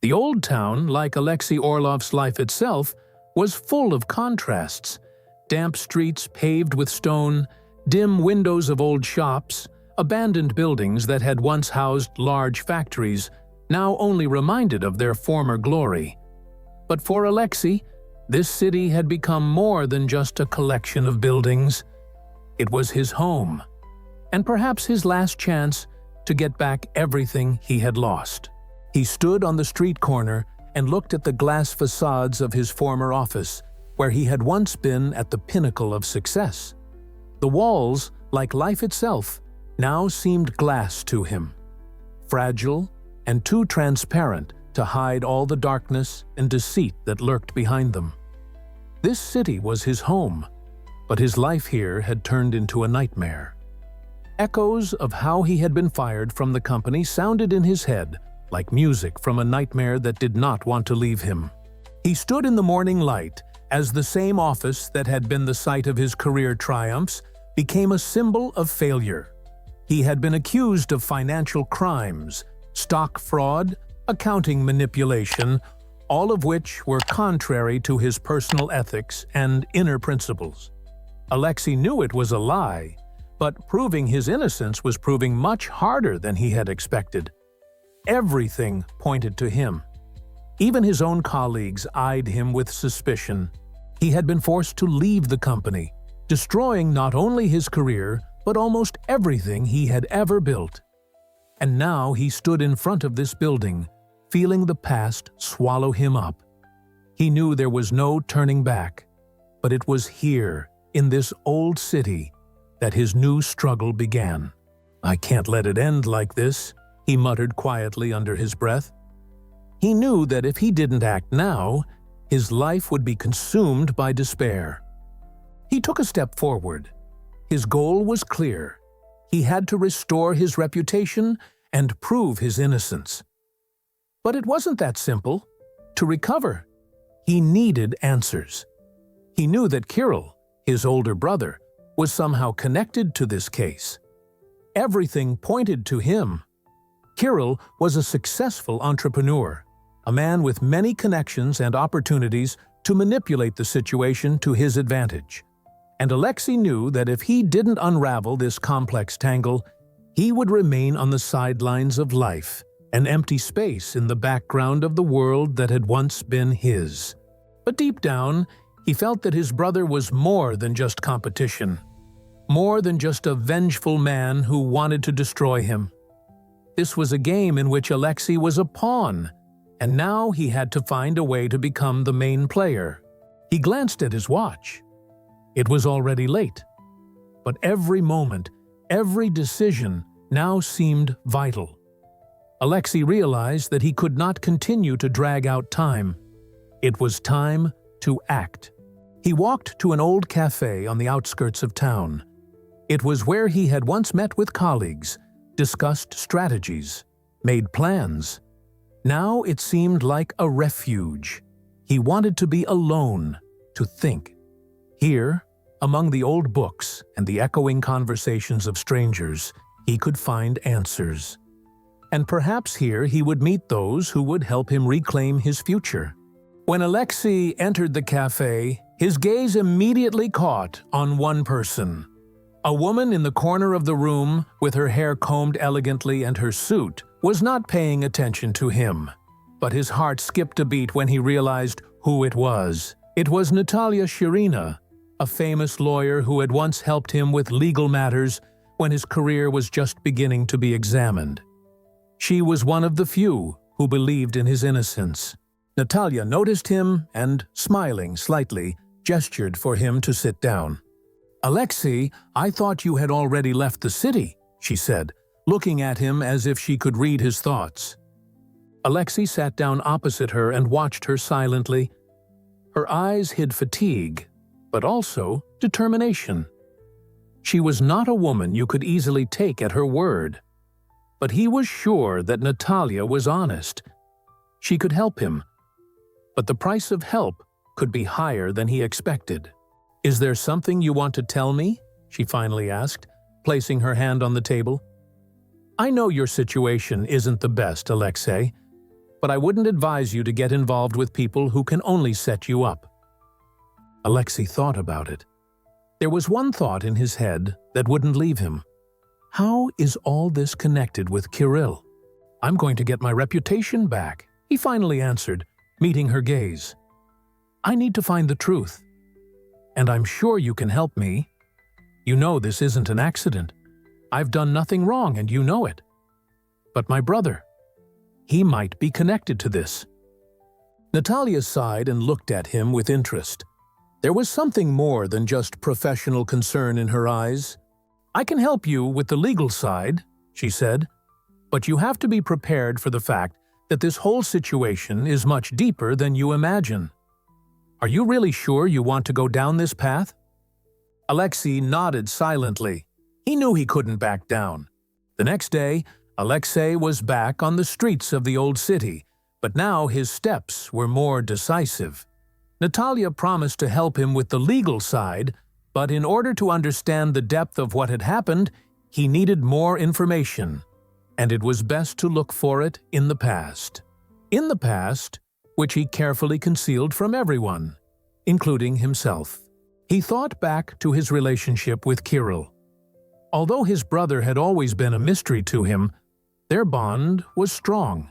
The old town, like Alexey Orlov's life itself, was full of contrasts. Damp streets paved with stone, dim windows of old shops, abandoned buildings that had once housed large factories, now only reminded of their former glory. But for Alexey, this city had become more than just a collection of buildings. It was his home, and perhaps his last chance to get back everything he had lost. He stood on the street corner and looked at the glass facades of his former office, where he had once been at the pinnacle of success. The walls, like life itself, now seemed glass to him, fragile and too transparent to hide all the darkness and deceit that lurked behind them. This city was his home, but his life here had turned into a nightmare. Echoes of how he had been fired from the company sounded in his head, like music from a nightmare that did not want to leave him. He stood in the morning light as the same office that had been the site of his career triumphs became a symbol of failure. He had been accused of financial crimes, stock fraud, accounting manipulation, all of which were contrary to his personal ethics and inner principles. Alexey knew it was a lie, but proving his innocence was proving much harder than he had expected. Everything pointed to him. Even his own colleagues eyed him with suspicion. He had been forced to leave the company, destroying not only his career, but almost everything he had ever built. And now he stood in front of this building, feeling the past swallow him up. He knew there was no turning back, but it was here, in this old city, that his new struggle began. "I can't let it end like this," he muttered quietly under his breath. He knew that if he didn't act now, his life would be consumed by despair. He took a step forward. His goal was clear. He had to restore his reputation and prove his innocence. But it wasn't that simple. To recover, he needed answers. He knew that Kirill, his older brother, was somehow connected to this case. Everything pointed to him. Kirill was a successful entrepreneur, a man with many connections and opportunities to manipulate the situation to his advantage. And Alexey knew that if he didn't unravel this complex tangle, he would remain on the sidelines of life, an empty space in the background of the world that had once been his. But deep down, he felt that his brother was more than just competition, more than just a vengeful man who wanted to destroy him. This was a game in which Alexey was a pawn, and now he had to find a way to become the main player. He glanced at his watch. It was already late. But every moment, every decision now seemed vital. Alexey realized that he could not continue to drag out time. It was time to act. He walked to an old cafe on the outskirts of town. It was where he had once met with colleagues, discussed strategies, made plans. Now it seemed like a refuge. He wanted to be alone, to think. Here, among the old books and the echoing conversations of strangers, he could find answers. And perhaps here he would meet those who would help him reclaim his future. When Alexey entered the cafe, his gaze immediately caught on one person. A woman in the corner of the room, with her hair combed elegantly and her suit, was not paying attention to him. But his heart skipped a beat when he realized who it was. It was Natalia Shirina, a famous lawyer who had once helped him with legal matters when his career was just beginning to be examined. She was one of the few who believed in his innocence. Natalia noticed him and, smiling slightly, gestured for him to sit down. "Alexey, I thought you had already left the city," she said, looking at him as if she could read his thoughts. Alexey sat down opposite her and watched her silently. Her eyes hid fatigue, but also determination. She was not a woman you could easily take at her word. But he was sure that Natalia was honest. She could help him. But the price of help could be higher than he expected. "Is there something you want to tell me?" she finally asked, placing her hand on the table. "I know your situation isn't the best, Alexey, but I wouldn't advise you to get involved with people who can only set you up." Alexey thought about it. There was one thought in his head that wouldn't leave him. How is all this connected with Kirill? "I'm going to get my reputation back," he finally answered, meeting her gaze. "I need to find the truth. And I'm sure you can help me. You know this isn't an accident. I've done nothing wrong and you know it. But my brother, he might be connected to this." Natalia sighed and looked at him with interest. There was something more than just professional concern in her eyes. "I can help you with the legal side," she said, "but you have to be prepared for the fact that this whole situation is much deeper than you imagine. Are you really sure you want to go down this path?" Alexey nodded silently. He knew he couldn't back down. The next day, Alexey was back on the streets of the old city, but now his steps were more decisive. Natalia promised to help him with the legal side, but in order to understand the depth of what had happened, he needed more information, and it was best to look for it in the past. In the past, which he carefully concealed from everyone, including himself. He thought back to his relationship with Kirill. Although his brother had always been a mystery to him, their bond was strong.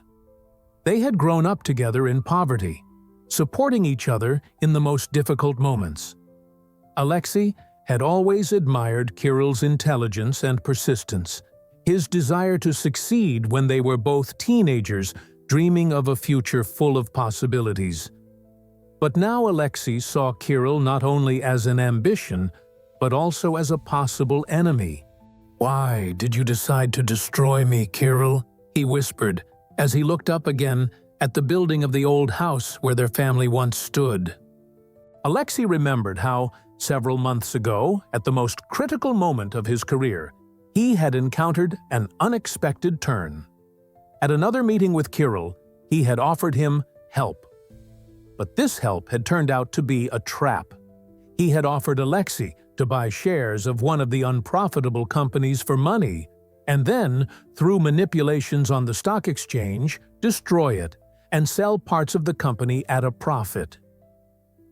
They had grown up together in poverty, supporting each other in the most difficult moments. Alexey had always admired Kirill's intelligence and persistence, his desire to succeed when they were both teenagers dreaming of a future full of possibilities. But now Alexey saw Kirill not only as an ambition, but also as a possible enemy. "Why did you decide to destroy me, Kirill?" he whispered, as he looked up again at the building of the old house where their family once stood. Alexey remembered how, several months ago, at the most critical moment of his career, he had encountered an unexpected turn. At another meeting with Kirill, he had offered him help. But this help had turned out to be a trap. He had offered Alexey to buy shares of one of the unprofitable companies for money, and then, through manipulations on the stock exchange, destroy it and sell parts of the company at a profit.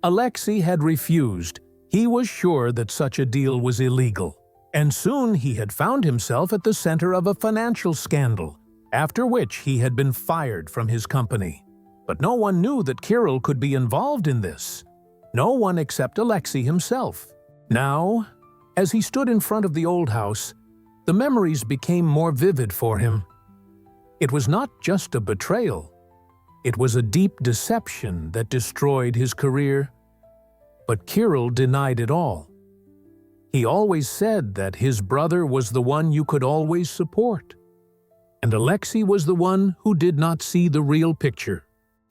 Alexey had refused. He was sure that such a deal was illegal, and soon he had found himself at the center of a financial scandal, after which he had been fired from his company. But no one knew that Kirill could be involved in this. No one except Alexey himself. Now, as he stood in front of the old house, the memories became more vivid for him. It was not just a betrayal. It was a deep deception that destroyed his career. But Kirill denied it all. He always said that his brother was the one you could always support. And Alexey was the one who did not see the real picture.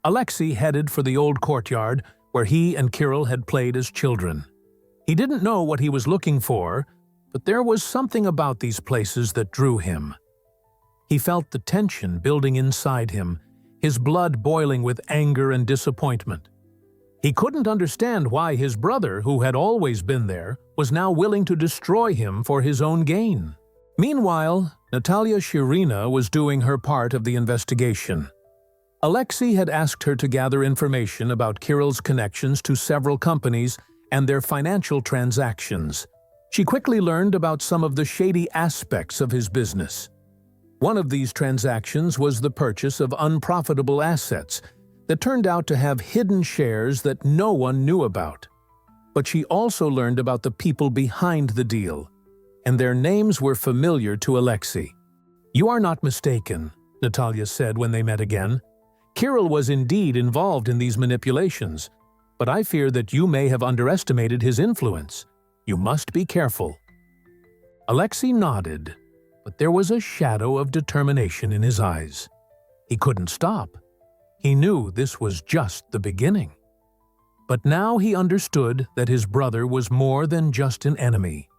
Alexey headed for the old courtyard where he and Kirill had played as children. He didn't know what he was looking for, but there was something about these places that drew him. He felt the tension building inside him, his blood boiling with anger and disappointment. He couldn't understand why his brother, who had always been there, was now willing to destroy him for his own gain. Meanwhile, Natalia Shirina was doing her part of the investigation. Alexey had asked her to gather information about Kirill's connections to several companies and their financial transactions. She quickly learned about some of the shady aspects of his business. One of these transactions was the purchase of unprofitable assets that turned out to have hidden shares that no one knew about. But she also learned about the people behind the deal, and their names were familiar to Alexey. "You are not mistaken," Natalia said when they met again. "Kirill was indeed involved in these manipulations, but I fear that you may have underestimated his influence. You must be careful." Alexey nodded, but there was a shadow of determination in his eyes. He couldn't stop. He knew this was just the beginning. But now he understood that his brother was more than just an enemy.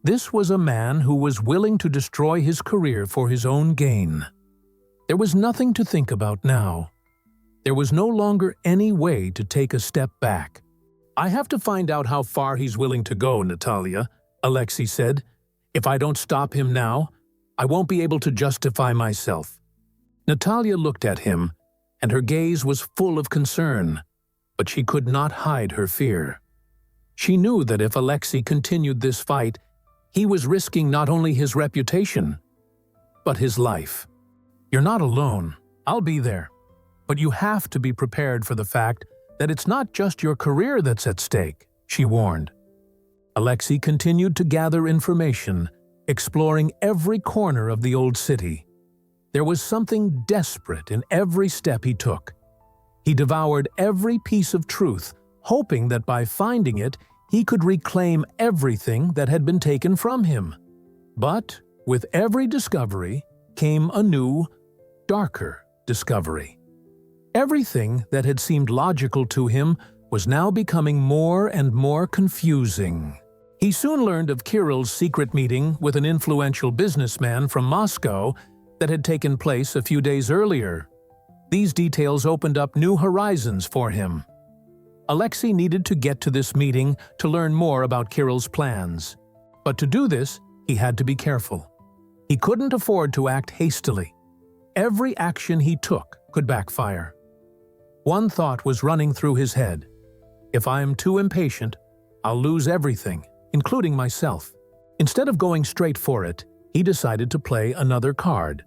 This was a man who was willing to destroy his career for his own gain. There was nothing to think about now. There was no longer any way to take a step back. "I have to find out how far he's willing to go, Natalia," Alexey said. "If I don't stop him now, I won't be able to justify myself." Natalia looked at him, and her gaze was full of concern, but she could not hide her fear. She knew that if Alexey continued this fight, he was risking not only his reputation, but his life. "You're not alone. I'll be there. But you have to be prepared for the fact that it's not just your career that's at stake," she warned. Alexey continued to gather information, exploring every corner of the old city. There was something desperate in every step he took. He devoured every piece of truth, hoping that by finding it, he could reclaim everything that had been taken from him. But with every discovery came a new, darker discovery. Everything that had seemed logical to him was now becoming more and more confusing. He soon learned of Kirill's secret meeting with an influential businessman from Moscow that had taken place a few days earlier. These details opened up new horizons for him. Alexey needed to get to this meeting to learn more about Kirill's plans. But to do this, he had to be careful. He couldn't afford to act hastily. Every action he took could backfire. One thought was running through his head. If I am too impatient, I'll lose everything, including myself. Instead of going straight for it, he decided to play another card.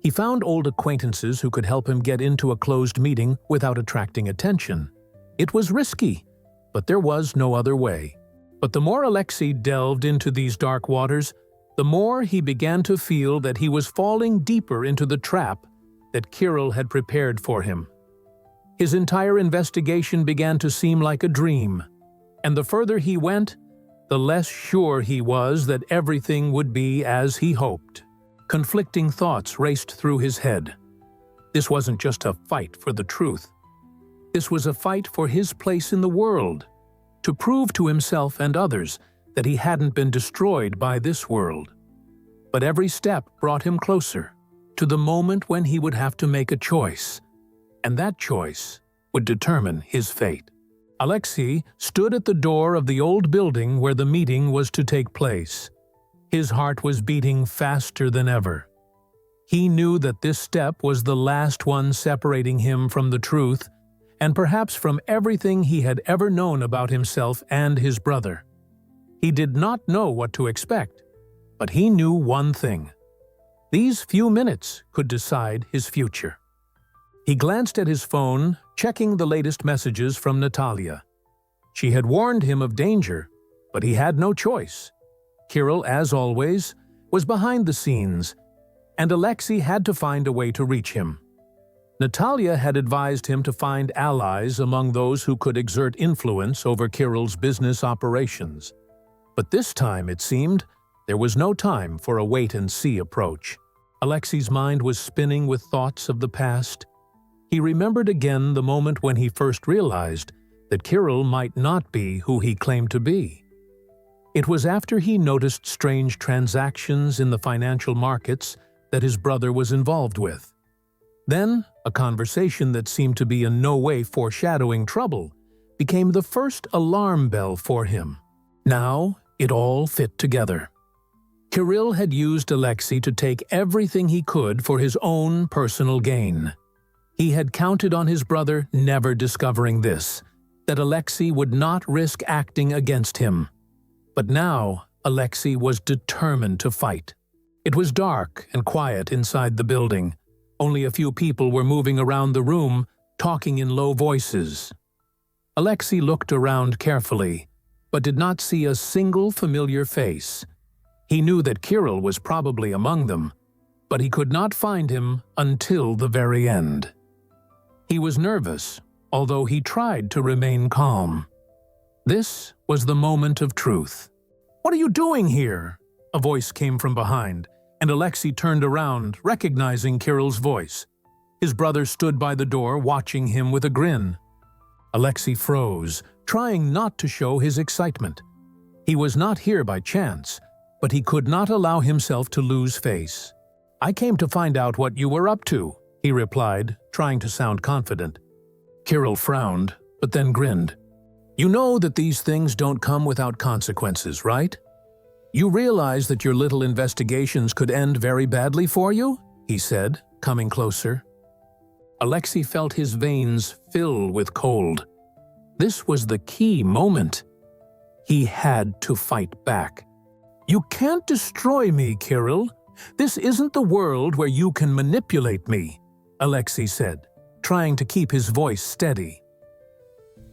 He found old acquaintances who could help him get into a closed meeting without attracting attention. It was risky, but there was no other way. But the more Alexey delved into these dark waters, the more he began to feel that he was falling deeper into the trap that Kirill had prepared for him. His entire investigation began to seem like a dream, and the further he went, the less sure he was that everything would be as he hoped. Conflicting thoughts raced through his head. This wasn't just a fight for the truth. This was a fight for his place in the world, to prove to himself and others that he hadn't been destroyed by this world. But every step brought him closer to the moment when he would have to make a choice, and that choice would determine his fate. Alexey stood at the door of the old building where the meeting was to take place. His heart was beating faster than ever. He knew that this step was the last one separating him from the truth, and perhaps from everything he had ever known about himself and his brother. He did not know what to expect, but he knew one thing. These few minutes could decide his future. He glanced at his phone, checking the latest messages from Natalia. She had warned him of danger, but he had no choice. Kirill, as always, was behind the scenes, and Alexey had to find a way to reach him. Natalia had advised him to find allies among those who could exert influence over Kirill's business operations. But this time, it seemed, there was no time for a wait-and-see approach. Alexey's mind was spinning with thoughts of the past. He remembered again the moment when he first realized that Kirill might not be who he claimed to be. It was after he noticed strange transactions in the financial markets that his brother was involved with. Then, a conversation that seemed to be in no way foreshadowing trouble became the first alarm bell for him. Now, it all fit together. Kirill had used Alexey to take everything he could for his own personal gain. He had counted on his brother never discovering this, that Alexey would not risk acting against him. But now, Alexey was determined to fight. It was dark and quiet inside the building. Only a few people were moving around the room, talking in low voices. Alexey looked around carefully, but did not see a single familiar face. He knew that Kirill was probably among them, but he could not find him until the very end. He was nervous, although he tried to remain calm. This was the moment of truth. "What are you doing here?" a voice came from behind, and Alexey turned around, recognizing Kirill's voice. His brother stood by the door, watching him with a grin. Alexey froze, trying not to show his excitement. He was not here by chance, but he could not allow himself to lose face. "I came to find out what you were up to," he replied, trying to sound confident. Kirill frowned, but then grinned. "You know that these things don't come without consequences, right? You realize that your little investigations could end very badly for you?" he said, coming closer. Alexey felt his veins fill with cold. This was the key moment. He had to fight back. "You can't destroy me, Kirill. This isn't the world where you can manipulate me," Alexey said, trying to keep his voice steady.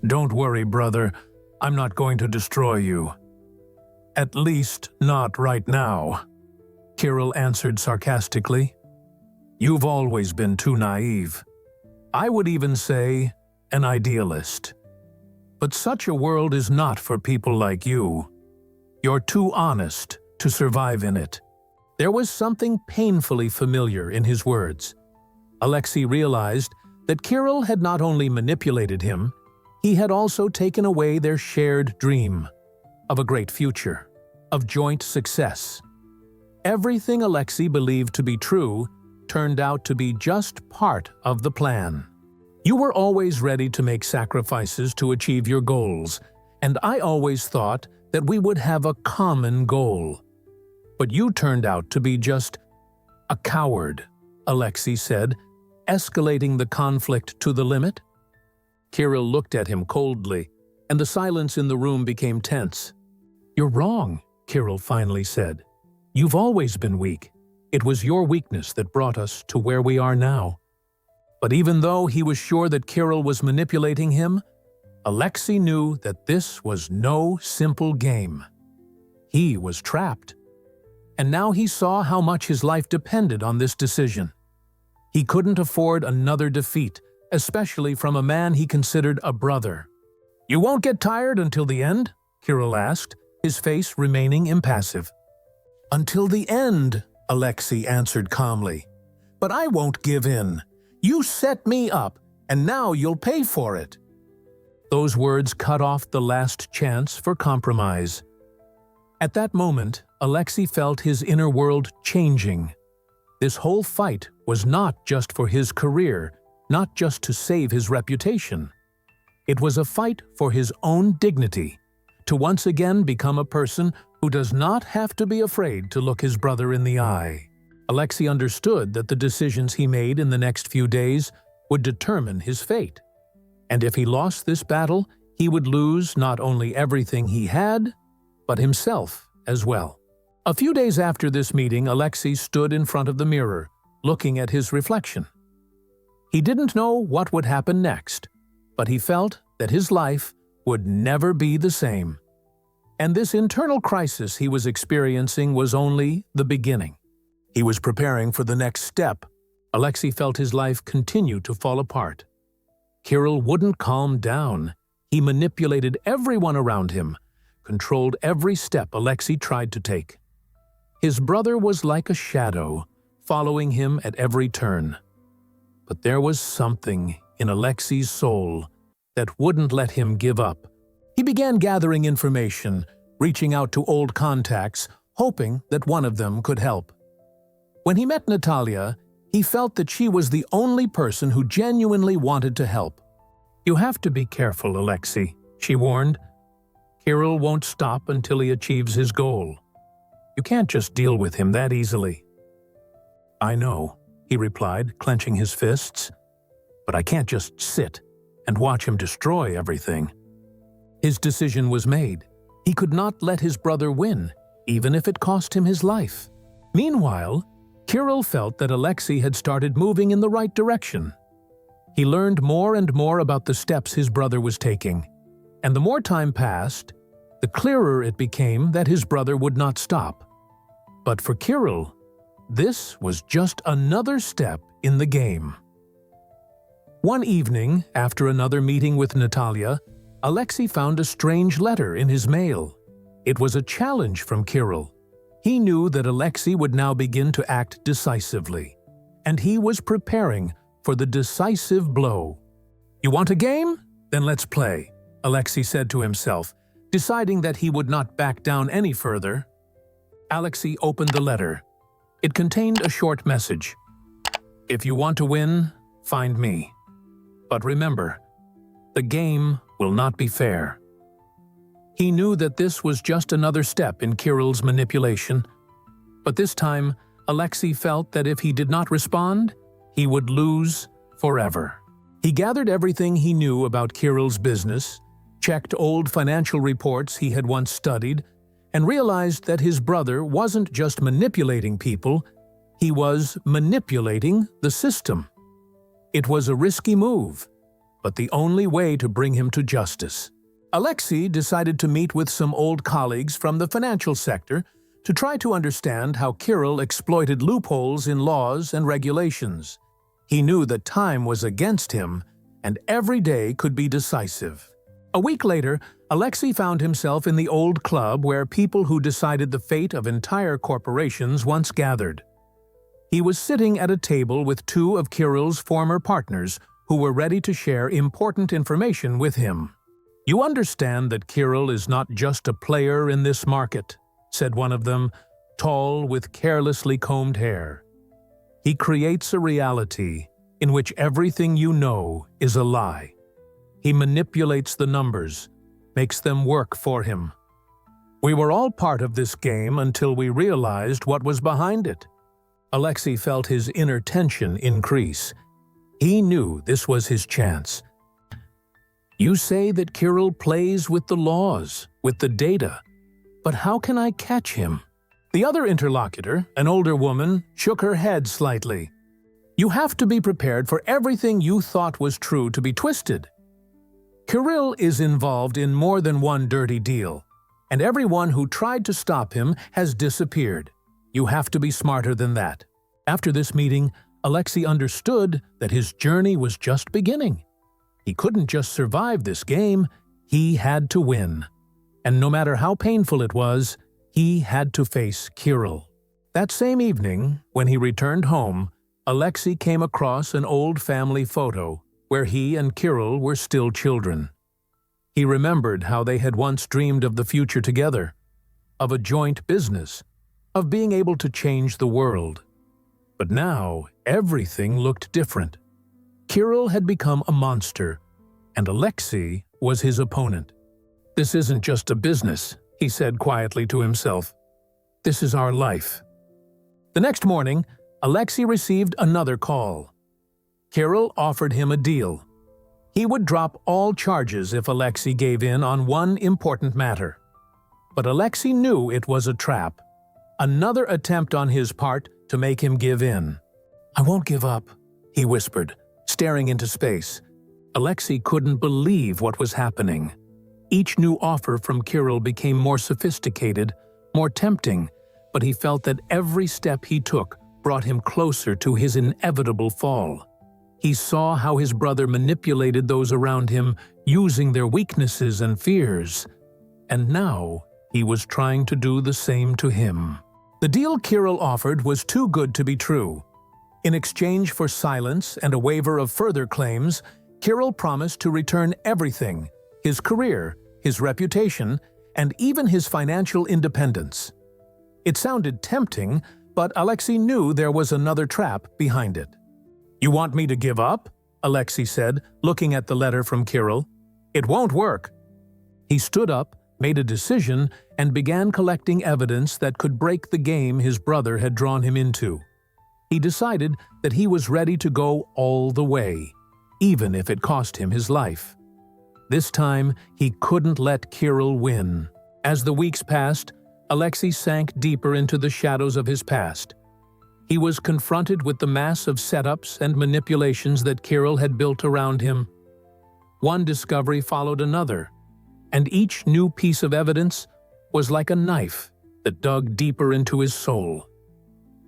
"Don't worry, brother. I'm not going to destroy you. At least not right now," Kirill answered sarcastically. "You've always been too naive. I would even say an idealist. But such a world is not for people like you. You're too honest to survive in it." There was something painfully familiar in his words. Alexey realized that Kirill had not only manipulated him, he had also taken away their shared dream of a great future, of joint success. Everything Alexey believed to be true turned out to be just part of the plan. "You were always ready to make sacrifices to achieve your goals, and I always thought that we would have a common goal. But you turned out to be just a coward," Alexey said, escalating the conflict to the limit. Kirill looked at him coldly, and the silence in the room became tense. "You're wrong," Kirill finally said. "You've always been weak. It was your weakness that brought us to where we are now." But even though he was sure that Kirill was manipulating him, Alexey knew that this was no simple game. He was trapped. And now he saw how much his life depended on this decision. He couldn't afford another defeat, especially from a man he considered a brother. "You won't get tired until the end?" Kirill asked, his face remaining impassive. "Until the end," Alexey answered calmly. "But I won't give in. You set me up, and now you'll pay for it." Those words cut off the last chance for compromise. At that moment, Alexey felt his inner world changing. This whole fight was not just for his career, not just to save his reputation. It was a fight for his own dignity, to once again become a person who does not have to be afraid to look his brother in the eye. Alexey understood that the decisions he made in the next few days would determine his fate. And if he lost this battle, he would lose not only everything he had, but himself as well. A few days after this meeting, Alexey stood in front of the mirror, looking at his reflection. He didn't know what would happen next, but he felt that his life would never be the same. And this internal crisis he was experiencing was only the beginning. He was preparing for the next step. Alexey felt his life continue to fall apart. Kirill wouldn't calm down. He manipulated everyone around him, controlled every step Alexey tried to take. His brother was like a shadow, following him at every turn. But there was something in Alexey's soul that wouldn't let him give up. He began gathering information, reaching out to old contacts, hoping that one of them could help. When he met Natalia, he felt that she was the only person who genuinely wanted to help. "You have to be careful, Alexey," she warned. "Kirill won't stop until he achieves his goal. You can't just deal with him that easily." "I know," he replied, clenching his fists. "But I can't just sit and watch him destroy everything." His decision was made. He could not let his brother win, even if it cost him his life. Meanwhile, Kirill felt that Alexey had started moving in the right direction. He learned more and more about the steps his brother was taking, and the more time passed, the clearer it became that his brother would not stop. But for Kirill, this was just another step in the game. One evening, after another meeting with Natalia, Alexey found a strange letter in his mail. It was a challenge from Kirill. He knew that Alexey would now begin to act decisively, and he was preparing for the decisive blow. "You want a game? Then let's play," Alexey said to himself, deciding that he would not back down any further. Alexey opened the letter. It contained a short message. "If you want to win, find me. But remember, the game will not be fair." He knew that this was just another step in Kirill's manipulation. But this time, Alexey felt that if he did not respond, he would lose forever. He gathered everything he knew about Kirill's business, checked old financial reports he had once studied, and realized that his brother wasn't just manipulating people, he was manipulating the system. It was a risky move, but the only way to bring him to justice. Alexey decided to meet with some old colleagues from the financial sector to try to understand how Kirill exploited loopholes in laws and regulations. He knew that time was against him, and every day could be decisive. A week later, Alexey found himself in the old club where people who decided the fate of entire corporations once gathered. He was sitting at a table with two of Kirill's former partners who were ready to share important information with him. "You understand that Kirill is not just a player in this market," said one of them, tall with carelessly combed hair. "He creates a reality in which everything you know is a lie. He manipulates the numbers, makes them work for him. We were all part of this game until we realized what was behind it." Alexey felt his inner tension increase. He knew this was his chance. "You say that Kirill plays with the laws, with the data, but how can I catch him?" The other interlocutor, an older woman, shook her head slightly. "You have to be prepared for everything you thought was true to be twisted. Kirill is involved in more than one dirty deal, and everyone who tried to stop him has disappeared. You have to be smarter than that." After this meeting, Alexey understood that his journey was just beginning. He couldn't just survive this game, he had to win. And no matter how painful it was, he had to face Kirill. That same evening, when he returned home, Alexey came across an old family photo where he and Kirill were still children. He remembered how they had once dreamed of the future together, of a joint business, of being able to change the world. But now, everything looked different. Kirill had become a monster, and Alexey was his opponent. "This isn't just a business," he said quietly to himself. "This is our life." The next morning, Alexey received another call. Kirill offered him a deal. He would drop all charges if Alexey gave in on one important matter. But Alexey knew it was a trap, another attempt on his part to make him give in. "I won't give up," he whispered, staring into space. Alexey couldn't believe what was happening. Each new offer from Kirill became more sophisticated, more tempting, but he felt that every step he took brought him closer to his inevitable fall. He saw how his brother manipulated those around him, using their weaknesses and fears. And now he was trying to do the same to him. The deal Kirill offered was too good to be true. In exchange for silence and a waiver of further claims, Kirill promised to return everything: his career, his reputation, and even his financial independence. It sounded tempting, but Alexey knew there was another trap behind it. "You want me to give up?" Alexey said, looking at the letter from Kirill. "It won't work." He stood up, made a decision, and began collecting evidence that could break the game his brother had drawn him into. He decided that he was ready to go all the way, even if it cost him his life. This time, he couldn't let Kirill win. As the weeks passed, Alexey sank deeper into the shadows of his past. He was confronted with the mass of setups and manipulations that Kirill had built around him. One discovery followed another, and each new piece of evidence was like a knife that dug deeper into his soul.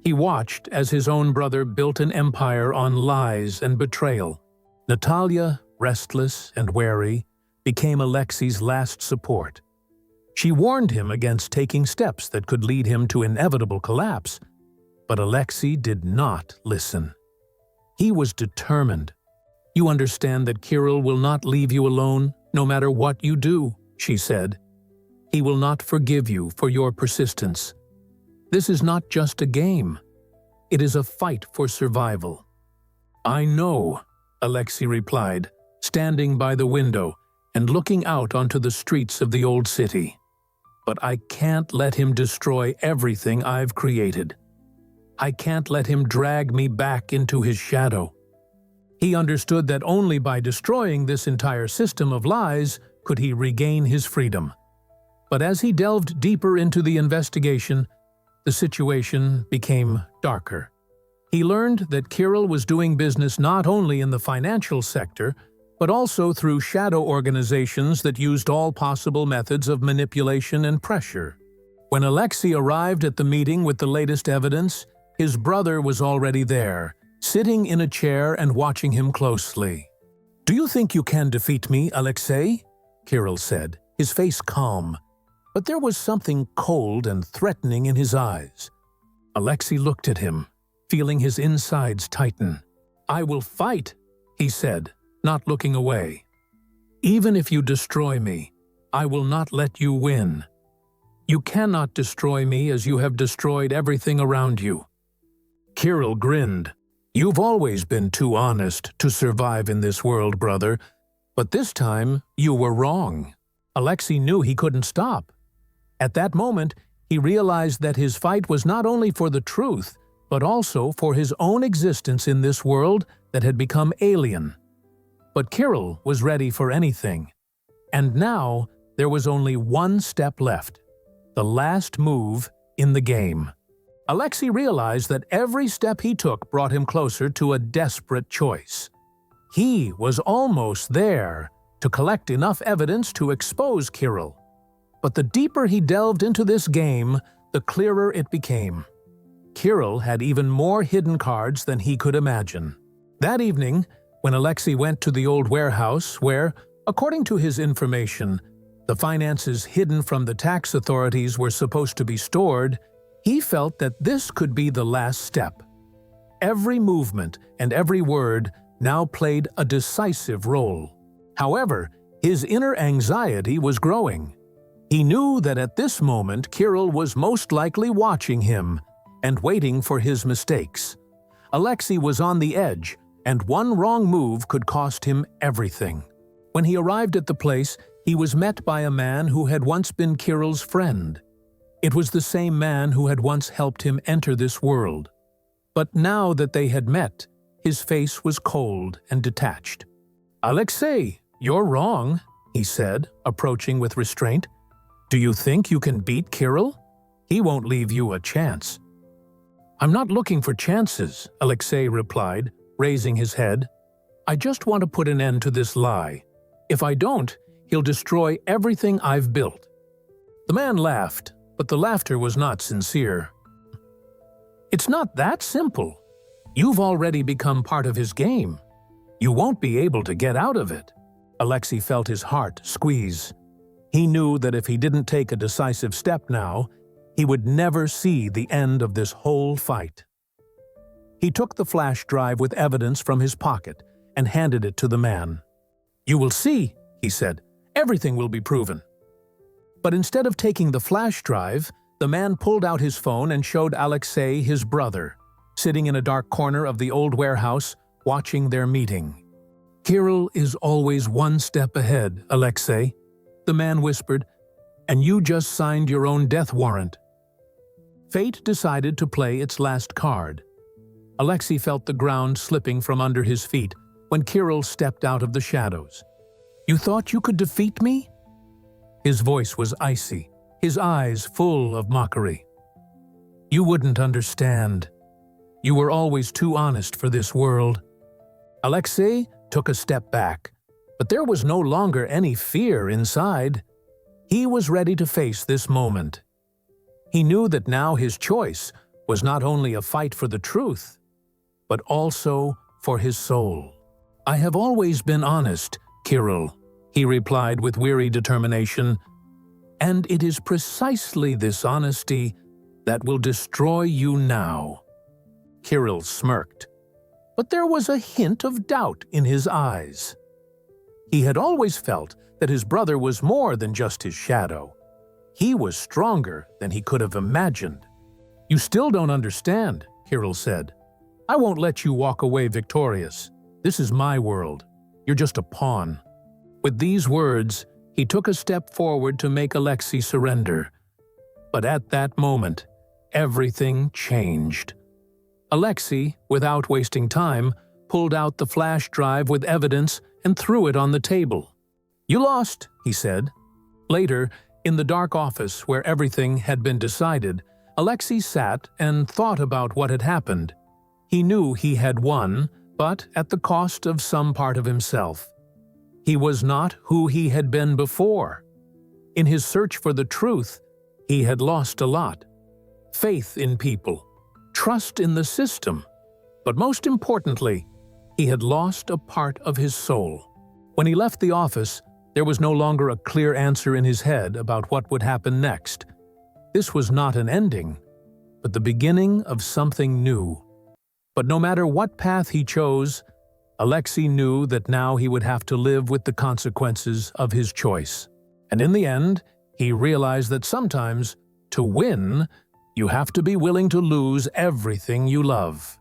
He watched as his own brother built an empire on lies and betrayal. Natalia, restless and wary, became Alexey's last support. She warned him against taking steps that could lead him to inevitable collapse, but Alexey did not listen. He was determined. "You understand that Kirill will not leave you alone, no matter what you do," she said. "He will not forgive you for your persistence. This is not just a game. It is a fight for survival." "I know," Alexey replied, standing by the window and looking out onto the streets of the old city. "But I can't let him destroy everything I've created. I can't let him drag me back into his shadow." He understood that only by destroying this entire system of lies could he regain his freedom. But as he delved deeper into the investigation, the situation became darker. He learned that Kirill was doing business not only in the financial sector, but also through shadow organizations that used all possible methods of manipulation and pressure. When Alexey arrived at the meeting with the latest evidence, his brother was already there, sitting in a chair and watching him closely. "Do you think you can defeat me, Alexey?" Kirill said, his face calm, but there was something cold and threatening in his eyes. Alexey looked at him, feeling his insides tighten. "I will fight," he said, not looking away. "Even if you destroy me, I will not let you win. You cannot destroy me as you have destroyed everything around you." Kirill grinned. "You've always been too honest to survive in this world, brother, but this time you were wrong." Alexey knew he couldn't stop. At that moment, he realized that his fight was not only for the truth, but also for his own existence in this world that had become alien. But Kirill was ready for anything. And now there was only one step left, the last move in the game. Alexey realized that every step he took brought him closer to a desperate choice. He was almost there to collect enough evidence to expose Kirill. But the deeper he delved into this game, the clearer it became. Kirill had even more hidden cards than he could imagine. That evening, when Alexey went to the old warehouse where, according to his information, the finances hidden from the tax authorities were supposed to be stored, he felt that this could be the last step. Every movement and every word now played a decisive role. However, his inner anxiety was growing. He knew that at this moment Kirill was most likely watching him and waiting for his mistakes. Alexey was on the edge, and one wrong move could cost him everything. When he arrived at the place, he was met by a man who had once been Kirill's friend. It was the same man who had once helped him enter this world. But now that they had met, his face was cold and detached. "Alexey, you're wrong," he said, approaching with restraint. "Do you think you can beat Kirill? He won't leave you a chance." "I'm not looking for chances," Alexey replied, raising his head. "I just want to put an end to this lie. If I don't, he'll destroy everything I've built." The man laughed, but the laughter was not sincere. "It's not that simple. You've already become part of his game. You won't be able to get out of it." Alexey felt his heart squeeze. He knew that if he didn't take a decisive step now, he would never see the end of this whole fight. He took the flash drive with evidence from his pocket and handed it to the man. "You will see," he said. "Everything will be proven." But instead of taking the flash drive, the man pulled out his phone and showed Alexey his brother, sitting in a dark corner of the old warehouse, watching their meeting. "Kirill is always one step ahead, Alexey," the man whispered, "and you just signed your own death warrant." Fate decided to play its last card. Alexey felt the ground slipping from under his feet when Kirill stepped out of the shadows. "You thought you could defeat me?" His voice was icy, his eyes full of mockery. "You wouldn't understand. You were always too honest for this world." Alexey took a step back, but there was no longer any fear inside. He was ready to face this moment. He knew that now his choice was not only a fight for the truth, but also for his soul. "I have always been honest, Kirill," he replied with weary determination, "and it is precisely this honesty that will destroy you now." Kirill smirked, but there was a hint of doubt in his eyes. He had always felt that his brother was more than just his shadow. He was stronger than he could have imagined. "You still don't understand," Kirill said. "I won't let you walk away victorious. This is my world. You're just a pawn." With these words, he took a step forward to make Alexey surrender. But at that moment, everything changed. Alexey, without wasting time, pulled out the flash drive with evidence and threw it on the table. "You lost," he said. Later, in the dark office where everything had been decided, Alexey sat and thought about what had happened. He knew he had won, but at the cost of some part of himself. He was not who he had been before. In his search for the truth, he had lost a lot. Faith in people, trust in the system, but most importantly, he had lost a part of his soul. When he left the office, there was no longer a clear answer in his head about what would happen next. This was not an ending, but the beginning of something new. But no matter what path he chose, Alexey knew that now he would have to live with the consequences of his choice. And in the end, he realized that sometimes, to win, you have to be willing to lose everything you love.